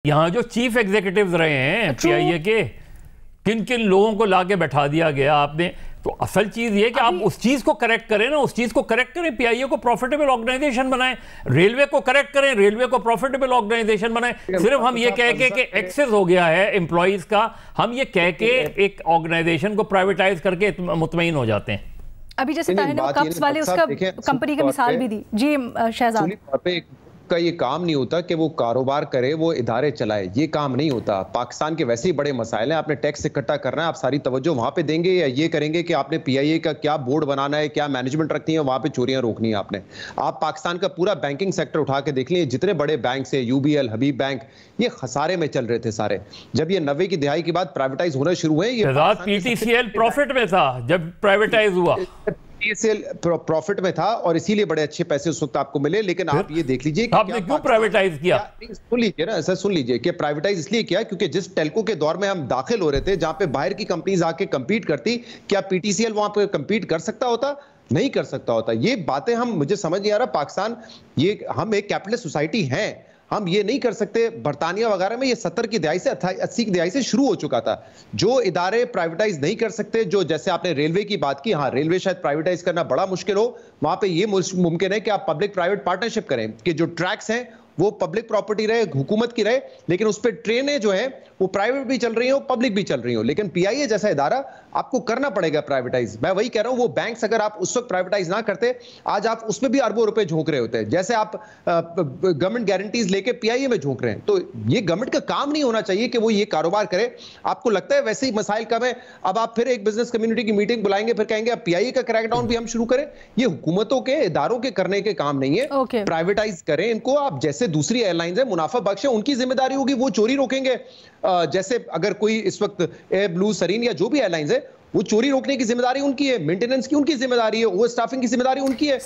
यहाँ जो chief executive रहे हैं पीआईए के, किन किन लोगों को लाके बैठा दिया गया आपने। तो असल चीज ये कि आप उस चीज को करेक्ट करें ना, उस चीज को करेक्ट करें। पीआईए को प्रॉफिटेबल ऑर्गेनाइजेशन बनाएं, रेलवे को करेक्ट करें, रेलवे को प्रॉफिटेबल ऑर्गेनाइजेशन बनाएं। सिर्फ हम ये कह के कि एक्सेस हो गया है एम्प्लॉइज का, हम ये कह के एक ऑर्गेनाइजेशन को प्राइवेटाइज करके मुतमईन हो जाते हैं। अभी जैसे कप्स वाले उसका कंपनी की मिसाल भी दी जी शहजाद का ये काम नहीं होता कि वो कारोबार करे, वो इदारे चलाए, ये काम नहीं होता। पाकिस्तान के वैसे ही बड़े मसाइल हैं, आपने टैक्स इकट्ठा करना है, आप सारी तवज्जो वहां पे देंगे या ये करेंगे कि आपने पीआईए का क्या बोर्ड बनाना है, क्या मैनेजमेंट रखनी है, वहां पे चोरियां रोकनी है आपने। आप पाकिस्तान का पूरा बैंकिंग सेक्टर उठा के देख लीजिए, जितने बड़े बैंक है, यूबीएल, हबीब बैंक, ये खसारे में चल रहे थे सारे। जब ये 90 की दिहाई के बाद प्राइवेटाइज होना शुरू हुए, ये पीटीसीएल प्रॉफिट में था जब प्राइवेटाइज हुआ, पीटीसीएल प्रॉफिट में था और इसीलिए बड़े अच्छे पैसे उस वक्त आपको मिले। लेकिन आप ये देख लीजिए कि आपने क्यों प्राइवेटाइज किया। सुन लीजिए ना सर, सुन लीजिए कि प्राइवेटाइज इसलिए किया क्योंकि जिस टेल्को के दौर में हम दाखिल हो रहे थे, जहां पे बाहर की कंपनीज आके कंपीट करती, क्या पीटीसीएल वहां पे कंपीट कर सकता होता? नहीं कर सकता होता। ये बातें मुझे समझ नहीं आ रहा। पाकिस्तान, ये हम एक कैपिटलिस्ट सोसाइटी हैं, हम ये नहीं कर सकते। बर्तानिया वगैरह में ये 70 की दहाई से 80 की दहाई से शुरू हो चुका था। जो इदारे प्राइवेटाइज नहीं कर सकते, जो जैसे आपने रेलवे की बात की, हाँ रेलवे शायद प्राइवेटाइज करना बड़ा मुश्किल हो, वहां पे ये मुमकिन है कि आप पब्लिक प्राइवेट पार्टनरशिप करें कि जो ट्रैक्स हैं वो पब्लिक प्रॉपर्टी रहे, हुकूमत की रहे, लेकिन उस पर ट्रेनें जो है वो प्राइवेट भी चल रही हो, पब्लिक भी चल रही हो। लेकिन पीआईए जैसा इदारा आपको करना पड़ेगा प्राइवेटाइज। मैं वही कह रहा हूं, वो बैंक्स अगर आप उस वक्त प्राइवेटाइज ना करते, आज आप उसमें भी अरबों रुपए झोंक रहे होते, जैसे आप गवर्नमेंट गारंटीज लेके पीआईए में झोंक रहे हैं। तो ये गवर्नमेंट का काम नहीं होना चाहिए कि वो ये कारोबार करे। आपको लगता है वैसे ही मसाइल कम है, अब आप फिर एक बिजनेस कम्युनिटी की मीटिंग बुलाएंगे, फिर कहेंगे अब पीआईए का क्रैकडाउन भी हम शुरू करें। ये हुकूमतों के, इदारों के करने के काम नहीं है। प्राइवेटाइज करें इनको आप, जैसे दूसरी एयरलाइंस है मुनाफा बख्श है, उनकी जिम्मेदारी होगी, वो चोरी रोकेंगे। जैसे अगर कोई इस वक्त एयर ब्लू, सरीन या जो भी एयरलाइंस है, वो चोरी रोकने की जिम्मेदारी उनकी है, मेंटेनेंस की उनकी जिम्मेदारी है, वो स्टाफिंग की जिम्मेदारी उनकी है।